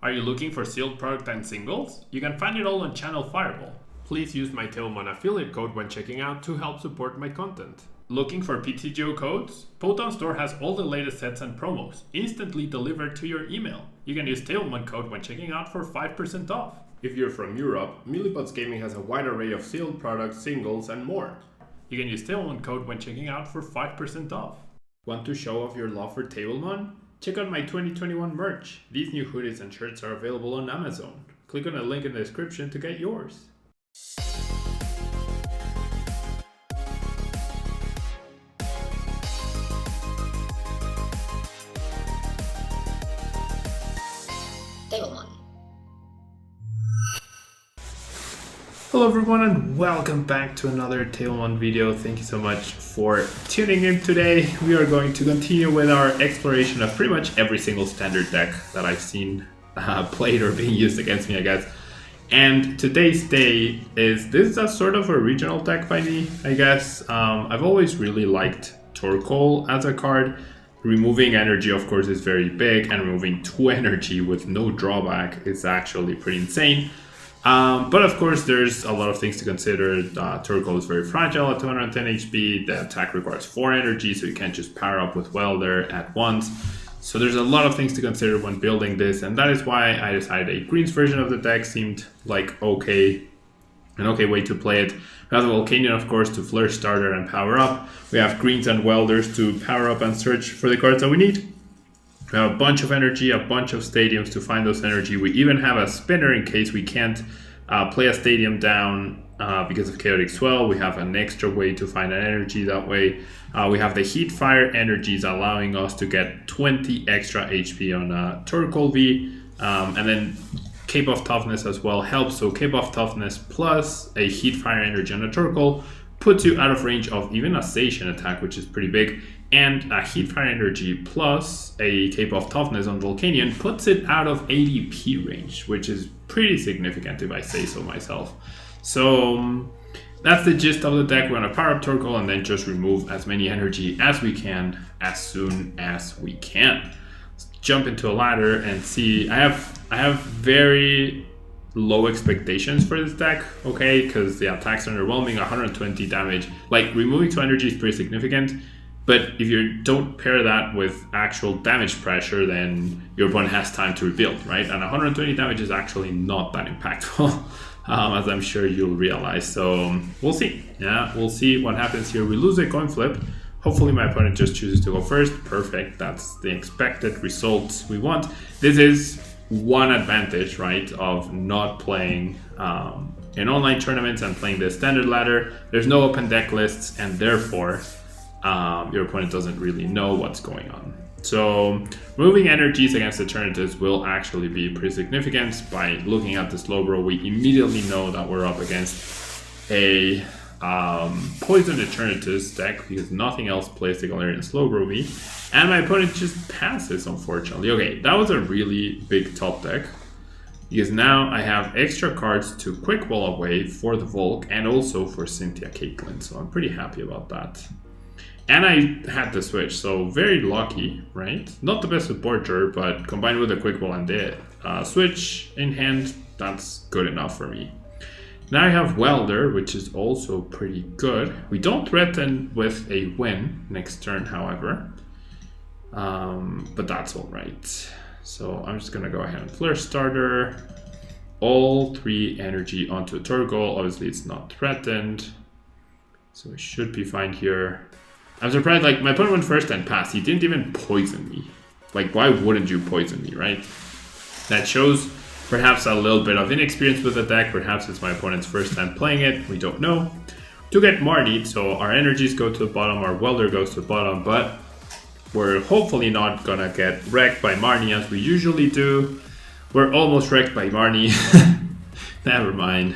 Are you looking for sealed product and singles? You can find it all on Channel Fireball. Please use my Tailmon affiliate code when checking out to help support my content. Looking for PTGO codes? Potown Store has all the latest sets and promos, instantly delivered to your email. You can use Tailmon code when checking out for 5% off. If you're from Europe, Millipots Gaming has a wide array of sealed products, singles, and more. You can use Tailmon code when checking out for 5% off. Want to show off your love for Tailmon? Check out my 2021 merch. These new hoodies and shirts are available on Amazon. Click on the link in the description to get yours. Hello everyone and welcome back to another Tailmon video. Thank you so much for tuning in today. We are going to continue with our exploration of pretty much every single standard deck that I've seen played or being used against me, I guess. And today's day is a sort of a regional deck by me, I guess. I've always really liked Torkoal as a card. Removing energy, of course, is very big, and removing 2 energy with no drawback is actually pretty insane. But of course, there's a lot of things to consider. Torkoal is very fragile at 210 HP. The attack requires 4 energy, so you can't just power up with Welder at once. So there's a lot of things to consider when building this, and that is why I decided a greens version of the deck seemed like an okay way to play it. We have the Volcanion, of course, to Flourish Starter and power up. We have greens and Welders to power up and search for the cards that we need. We have a bunch of energy, a bunch of stadiums to find those energy. We even have a spinner in case we can't play a stadium down because of Chaotic Swell. We have an extra way to find an energy that way. We have the Heat Fire energies allowing us to get 20 extra HP on Torkoal V. And then Cape of Toughness as well helps. So Cape of Toughness plus a Heat Fire energy on a Torkoal puts you out of range of even a Station attack, which is pretty big. And a Heat Fire energy plus a Cape of Toughness on Volcanion puts it out of ADP range, which is pretty significant if I say so myself. So that's the gist of the deck. We're going to power up Torkoal and then just remove as many energy as we can as soon as we can. Let's jump into a ladder and see. I have very low expectations for this deck, okay, because the attack's underwhelming. 120 damage. Like, removing 2 energy is pretty significant. But if you don't pair that with actual damage pressure, then your opponent has time to rebuild, right? And 120 damage is actually not that impactful, as I'm sure you'll realize. So we'll see. Yeah, we'll see what happens here. We lose a coin flip. Hopefully my opponent just chooses to go first. Perfect. That's the expected results we want. This is one advantage, right, of not playing in online tournaments and playing the standard ladder. There's no open deck lists, and therefore your opponent doesn't really know what's going on. So removing energies against alternatives will actually be pretty significant. By looking at the Slowbro, we immediately know that we're up against a Poison Alternatives deck because nothing else plays the Galarian Slowbro V, and my opponent just passes, unfortunately. Okay, that was a really big top deck because now I have extra cards to quick wall away for the Volk and also for Cynthia Caitlin, so I'm pretty happy about that. And I had the switch, so very lucky, right? Not the best with Borger, but combined with a quick wall and the switch in hand, that's good enough for me. Now I have Welder, which is also pretty good. We don't threaten with a win next turn, however. But that's all right. So I'm just gonna go ahead and Flourish Starter. All 3 energy onto a Torkoal. Obviously it's not threatened, so we should be fine here. I'm surprised, like, my opponent went first and passed. He didn't even poison me. Like, why wouldn't you poison me, right? That shows perhaps a little bit of inexperience with the deck. Perhaps it's my opponent's first time playing it. We don't know. To get Marnied, so our energies go to the bottom, our Welder goes to the bottom, but we're hopefully not gonna get wrecked by Marnie as we usually do. We're almost wrecked by Marnie. Never mind.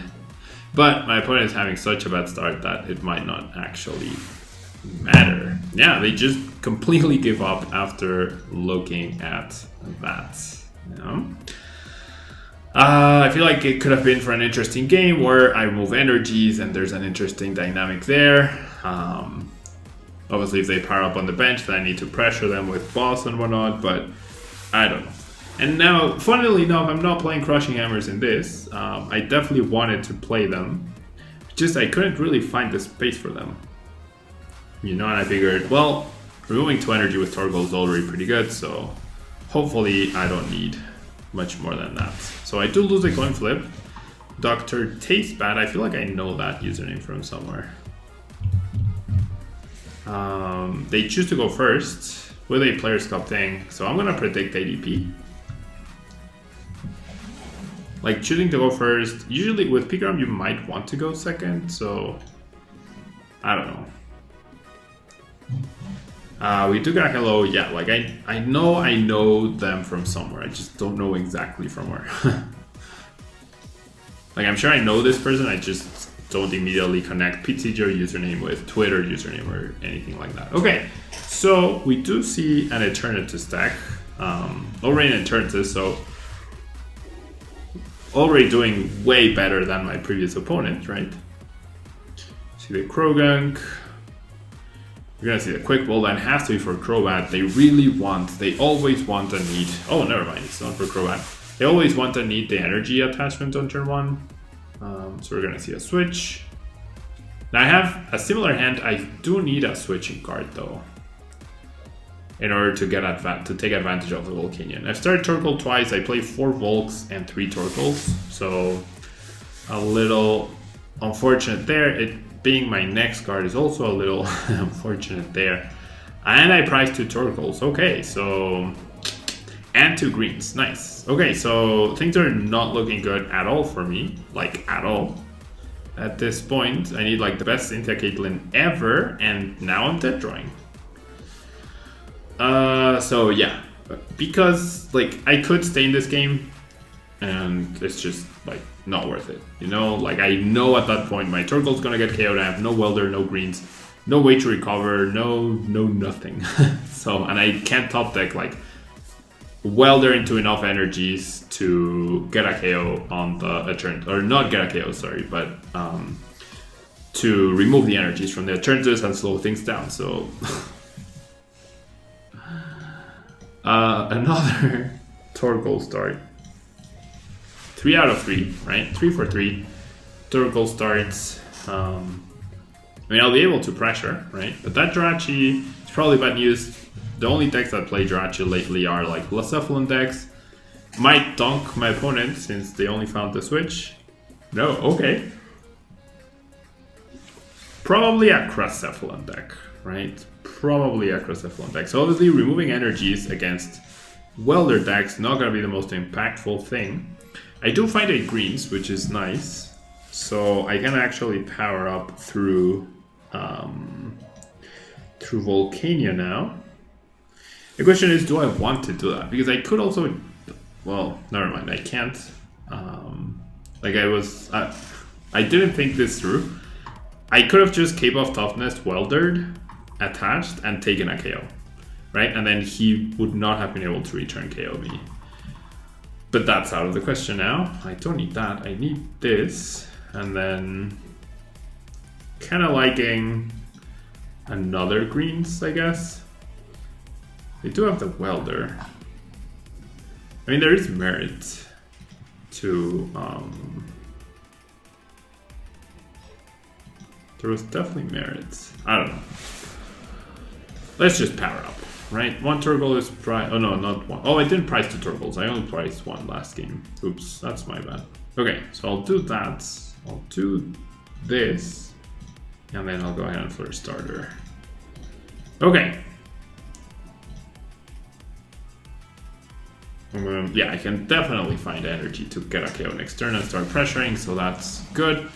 But my opponent is having such a bad start that it might not actually matter. Yeah, they just completely give up after looking at that. Yeah. I feel like it could have been for an interesting game where I remove energies and there's an interesting dynamic there. Obviously, if they power up on the bench, then I need to pressure them with boss and whatnot, but I don't know. And now, funnily enough, I'm not playing Crushing Hammers in this. I definitely wanted to play them. Just I couldn't really find the space for them. You know, and I figured, well, removing 2 energy with Torkoal is already pretty good, so hopefully I don't need much more than that. So I do lose a coin flip. Dr. Tastes Bad, I feel like I know that username from somewhere. They choose to go first with a Players Cup thing, so I'm gonna predict ADP. Like, choosing to go first, usually with Pikarom you might want to go second, so I don't know. We do got hello, yeah, like I know them from somewhere, I just don't know exactly from where. Like, I'm sure I know this person, I just don't immediately connect PTG username with Twitter username or anything like that. Okay, so we do see an Eternatus stack, already an Eternatus, so already doing way better than my previous opponent, right? See the Krogunk. You're gonna see the Quick Ball, that has to be for Crobat. They always want and need. Oh, never mind, it's not for Crobat. They always want and need the energy attachment on turn 1. So we're gonna see a switch. Now I have a similar hand. I do need a switching card though, in order to get to take advantage of the Volcanion. I've started Torkoal twice. I play 4 Volks and 3 Torkoals, so a little unfortunate there. It being my next card is also a little unfortunate there. And I priced 2 Torkoals. Okay, so and 2 greens. Nice. Okay, so things are not looking good at all for me, like at all. At this point, I need like the best Cynthia Caitlin ever, and now I'm dead drawing. So yeah, because like I could stay in this game and it's just like not worth it, you know? Like I know at that point my Torkoal's gonna get KO'd. I have no Welder, no greens, no way to recover, no nothing. So, and I can't top deck like Welder into enough energies to get a KO on the turn, or not get a KO, sorry, but to remove the energies from the Eternatus and slow things down. So another Torkoal start. 3 out of 3, right? 3 for 3. Torkoal starts. I mean, I'll be able to pressure, right? But that Jirachi is probably bad news. The only decks that play Jirachi lately are like Blacephalon decks. Might dunk my opponent since they only found the switch. No, okay. Probably a Cracephalon deck, right? Probably a Cracephalon deck. So obviously removing energies against Welder decks not gonna be the most impactful thing. I do find a greens, which is nice. So I can actually power up through Volcanion now. The question is, do I want to do that? Because I could also, well, never mind, I can't. Like I didn't think this through. I could have just Cape of Toughness Weldered, attached, and taken a KO, right? And then he would not have been able to return KO me. But that's out of the question now. I don't need that. I need this. And then kind of liking another greens, I guess. They do have the Welder. I mean, there is merit to... there was definitely merit. I don't know. Let's just power up, right? 1 Torkoal is priced... Oh, no, not 1. Oh, I didn't price 2 Torkoals. I only priced 1 last game. Oops, that's my bad. Okay, so I'll do that. I'll do this. And then I'll go ahead for a starter. Okay. Yeah, I can definitely find energy to get a KO next turn and start pressuring, so that's good.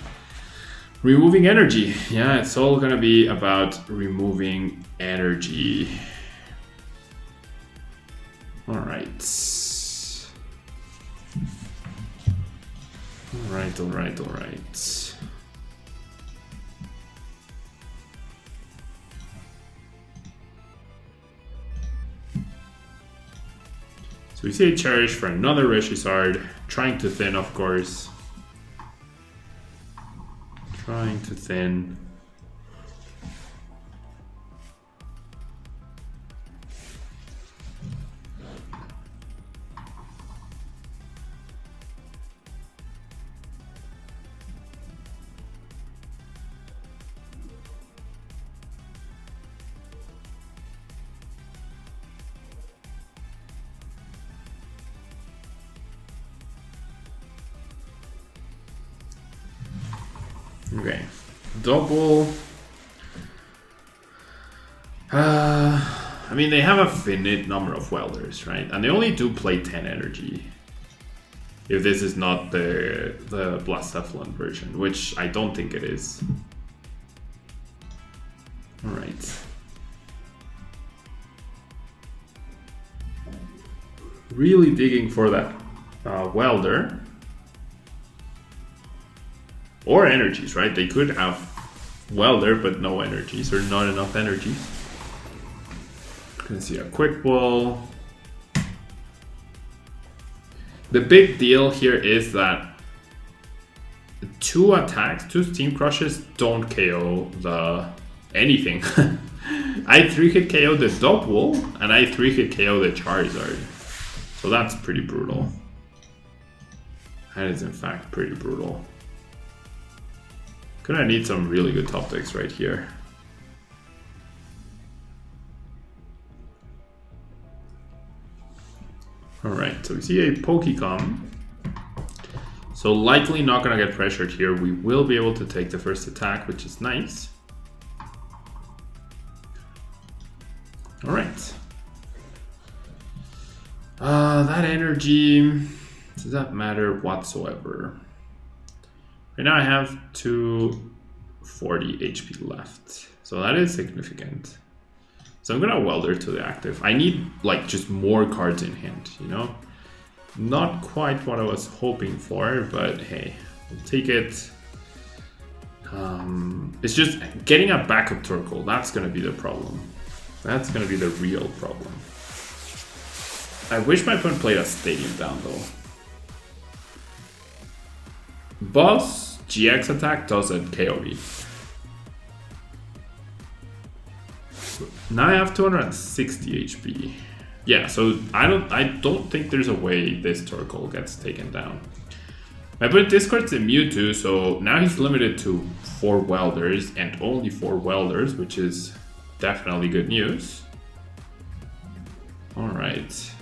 Removing energy. Yeah, it's all gonna be about removing energy. Alright. Alright. So we see a Cherish for another Reshizard, trying to thin, of course. Trying to thin. Okay, double. I mean, they have a finite number of welders, right? And they only do play 10 energy. If this is not the Blacephalon version, which I don't think it is. Alright. Really digging for that welder. Or energies, right? They could have welder, but no energies, or not enough energies. Gonna see a quick ball. The big deal here is that 2 attacks, 2 Steam Crushes don't KO anything. I 3-hit KO the Double, and I 3-hit KO the Charizard. So that's pretty brutal. That is in fact pretty brutal. Gonna need some really good top decks right here. Alright, so we see a Pokémon. So likely not gonna get pressured here. We will be able to take the first attack, which is nice. Alright. That energy, does that matter whatsoever? Right now I have 240 HP left, so that is significant. So I'm gonna welder to the active. I need like just more cards in hand, you know? Not quite what I was hoping for, but hey, we'll take it. It's just getting a backup Torkoal, that's gonna be the problem. That's gonna be the real problem. I wish my opponent played a Stadium down though. Boss GX attack doesn't KO me. Now I have 260 HP. Yeah, so I don't think there's a way this Torkoal gets taken down. My opponent discards a Mewtwo, so now he's limited to 4 welders and only 4 welders, which is definitely good news. Alright.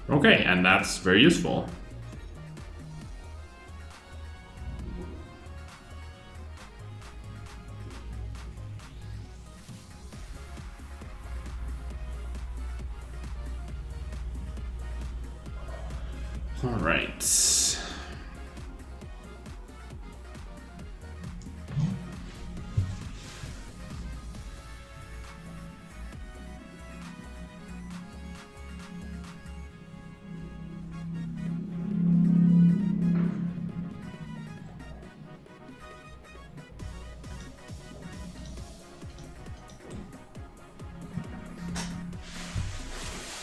Okay, and that's very useful. All right.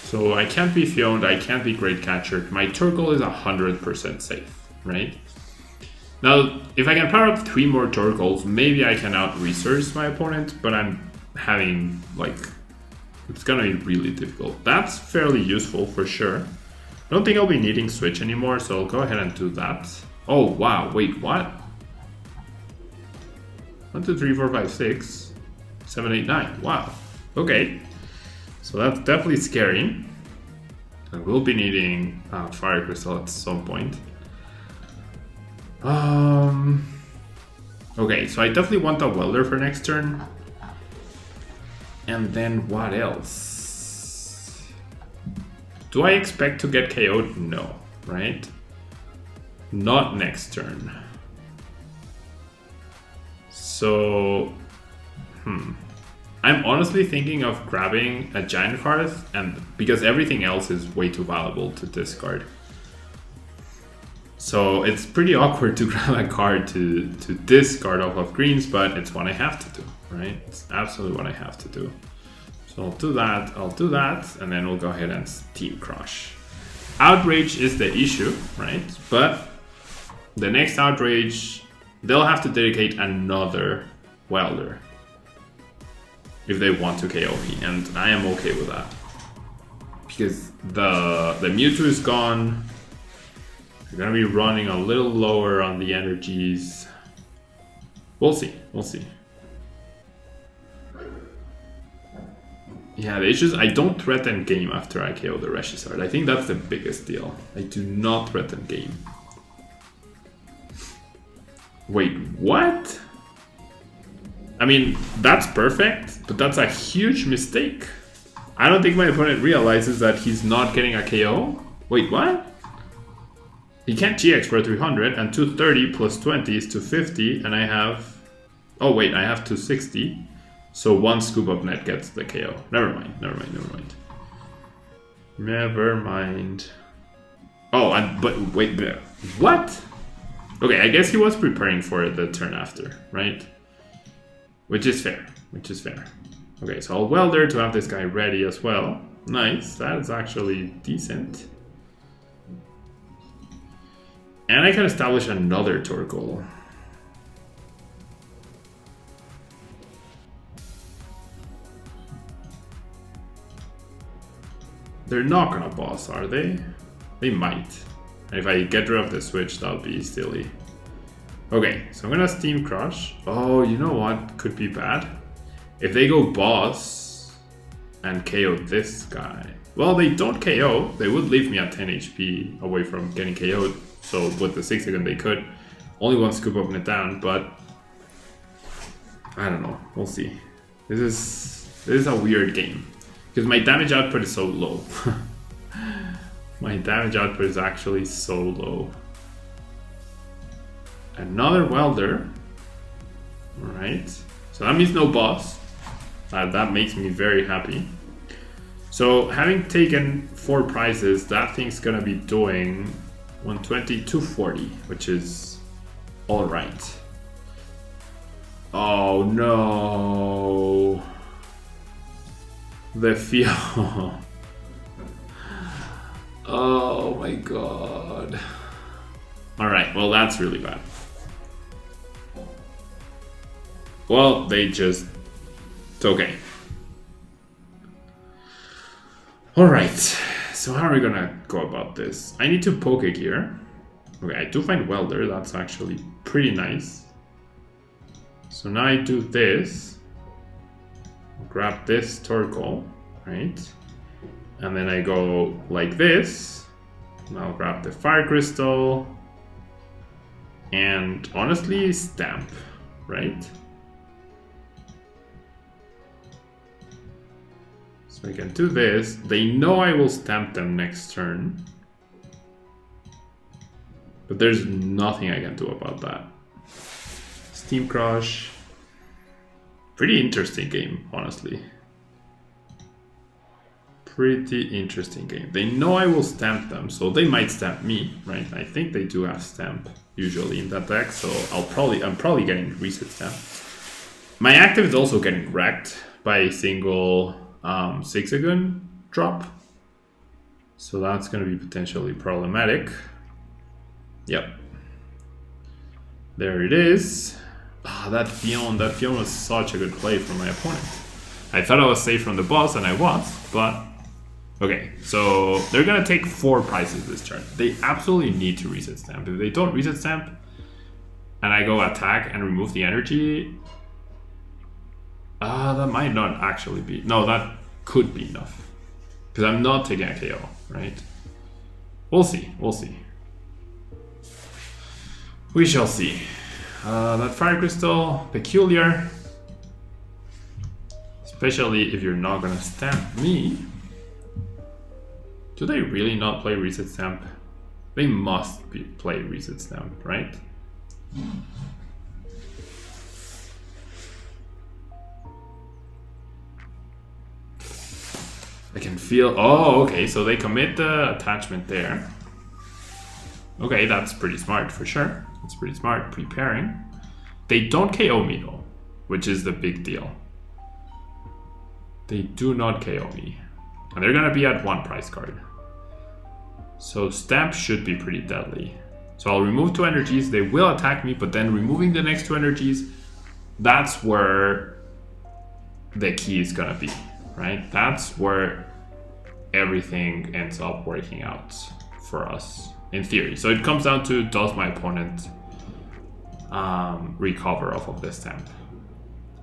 So I can't be Fioned, I can't be Great Catcher. My Torkoal is 100% safe, right? Now, if I can power up 3 more Torkoals, maybe I can out-resource my opponent, but I'm having, like, it's gonna be really difficult. That's fairly useful for sure. I don't think I'll be needing Switch anymore, so I'll go ahead and do that. Oh, wow, wait, what? 1, 2, 3, 4, 5, 6, 7, 8, 9, wow, okay. So that's definitely scary. I will be needing Fire Crystal at some point. Okay, so I definitely want a Welder for next turn. And then what else? Do I expect to get KO'd? No, right? Not next turn. So, I'm honestly thinking of grabbing a Giant Hearth, and because everything else is way too valuable to discard. So it's pretty awkward to grab a card to discard off of greens, but it's what I have to do, right? It's absolutely what I have to do. So I'll do that, and then we'll go ahead and Steam Crush. Outrage is the issue, right? But the next Outrage, they'll have to dedicate another Welder if they want to KO me, and I am okay with that. Because the Mewtwo is gone. We're gonna be running a little lower on the energies. We'll see, we'll see. Yeah, the issue is I don't threaten game after I KO the Reshisard. I think that's the biggest deal. I do not threaten game. Wait, what? I mean, that's perfect, but that's a huge mistake. I don't think my opponent realizes that he's not getting a KO. Wait, what? He can't GX for 300, and 230 plus 20 is 250, and I have... Oh wait, I have 260. So one scoop of net gets the KO. Never mind, never mind, never mind. Never mind. Oh, but wait, what? Okay, I guess he was preparing for it the turn after, right? Which is fair, which is fair. Okay, so I'll Welder to have this guy ready as well. Nice, that is actually decent. And I can establish another Torkoal. They're not gonna boss, are they? They might. And if I get rid of the switch, that'll be silly. Okay, so I'm gonna Steam Crush. Oh, you know what could be bad? If they go boss and KO this guy. Well, they don't KO. They would leave me at 10 HP away from getting KO'd. So with the 6 second they could. Only one scoop of it down, but I don't know. We'll see. This is a weird game. Because my damage output is so low. My damage output is actually so low. Another Welder. Alright. So that means no boss. That makes me very happy. So having taken 4 prizes, that thing's gonna be doing 120, 240, which is alright. Oh no. The feel. Oh my god. Alright, well that's really bad. Well, they just... It's okay. Alright, so how are we gonna go about this? I need to Pokégear. Okay, I do find Welder, that's actually pretty nice. So now I do this. Grab this Torkoal, right? And then I go like this. And I'll grab the Fire Crystal. And honestly, Stamp, right? So I can do this. They know I will Stamp them next turn. But there's nothing I can do about that. Steam Crush. Pretty interesting game, honestly. Pretty interesting game. They know I will Stamp them, so they might Stamp me, right? I think they do have Stamp usually in that deck, so I'm probably getting Reset Stamp. My active is also getting wrecked by a single 6-second drop. So that's going to be potentially problematic. Yep. There it is. Ah, that Fion was such a good play from my opponent. I thought I was safe from the boss, and I was, but... Okay, so they're going to take 4 prizes this turn. They absolutely need to Reset Stamp. If they don't Reset Stamp, and I go attack and remove the energy... that might not actually be... No, that could be enough. Because I'm not taking a KO, right? We'll see, we'll see. We shall see. That Fire Crystal, peculiar. Especially if you're not gonna Stamp me. Do they really not play Reset Stamp? They must play Reset Stamp, right? I can feel... Oh, okay, so they commit the attachment there. Okay, that's pretty smart for sure. That's pretty smart, preparing. They don't KO me though, which is the big deal. They do not KO me. And they're gonna be at 1 prize card. So Stamp should be pretty deadly. So I'll remove 2 energies, they will attack me, but then removing the next 2 energies, that's where the key is gonna be, right? That's where everything ends up working out for us, in theory. So it comes down to, does my opponent recover off of this Stamp?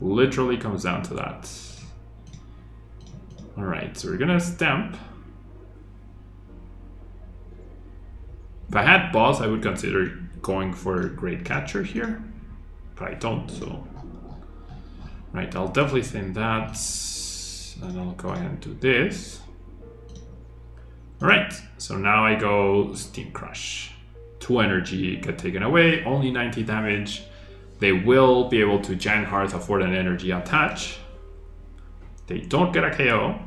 Literally comes down to that. Alright, so we're gonna stamp. If I had boss, I would consider going for Great Catcher here, but I don't, so... Right, I'll definitely send that, and I'll go ahead and do this. Alright, so now I go Steam Crush. 2 energy get taken away, only 90 damage. They will be able to Giant Hearth afford an energy attach. They don't get a KO.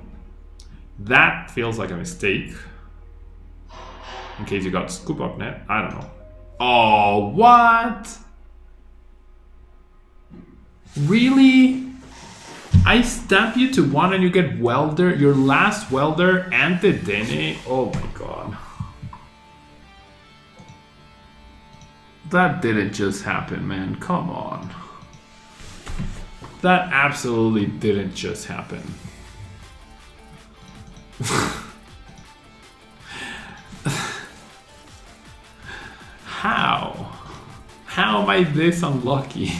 That feels like a mistake. In case you got Scoop Up Net, I don't know. Oh, what? Really? I stamp you to 1 and you get Welder, your last Welder and the Dene? Oh my god. That didn't just happen, man. Come on. That absolutely didn't just happen. How? How am I this unlucky?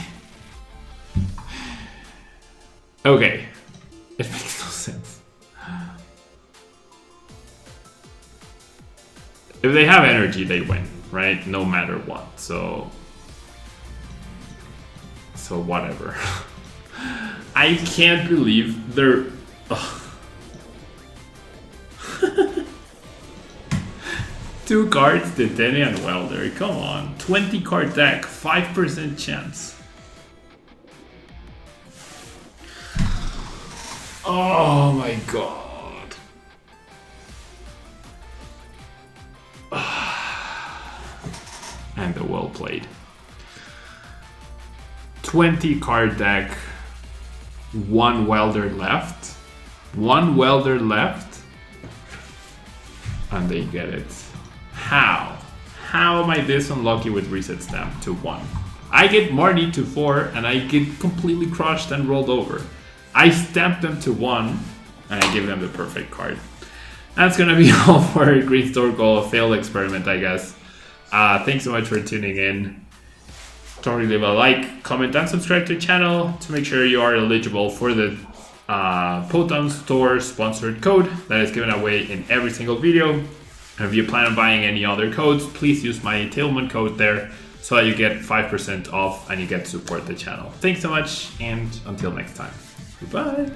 Okay. It makes no sense. If they have energy, they win, right? No matter what. So whatever. I can't believe they're... Two cards, the Dene and Welder. Come on. 20 card deck, 5% chance. Oh my god. And the well played. 20 card deck, 1 Welder left. 1 Welder left. And they get it. How? How am I this unlucky with Reset Stamp to 1? I get Marnie to 4 and I get completely crushed and rolled over. I stamp them to 1 and I give them the perfect card. That's gonna be all for Green Torkoal, a failed experiment, I guess. Thanks so much for tuning in. Don't forget to leave a like, comment, and subscribe to the channel to make sure you are eligible for the Poton Store sponsored code that is given away in every single video. And if you plan on buying any other codes, please use my Tailman code there so that you get 5% off and you get to support the channel. Thanks so much, and until next time. Goodbye.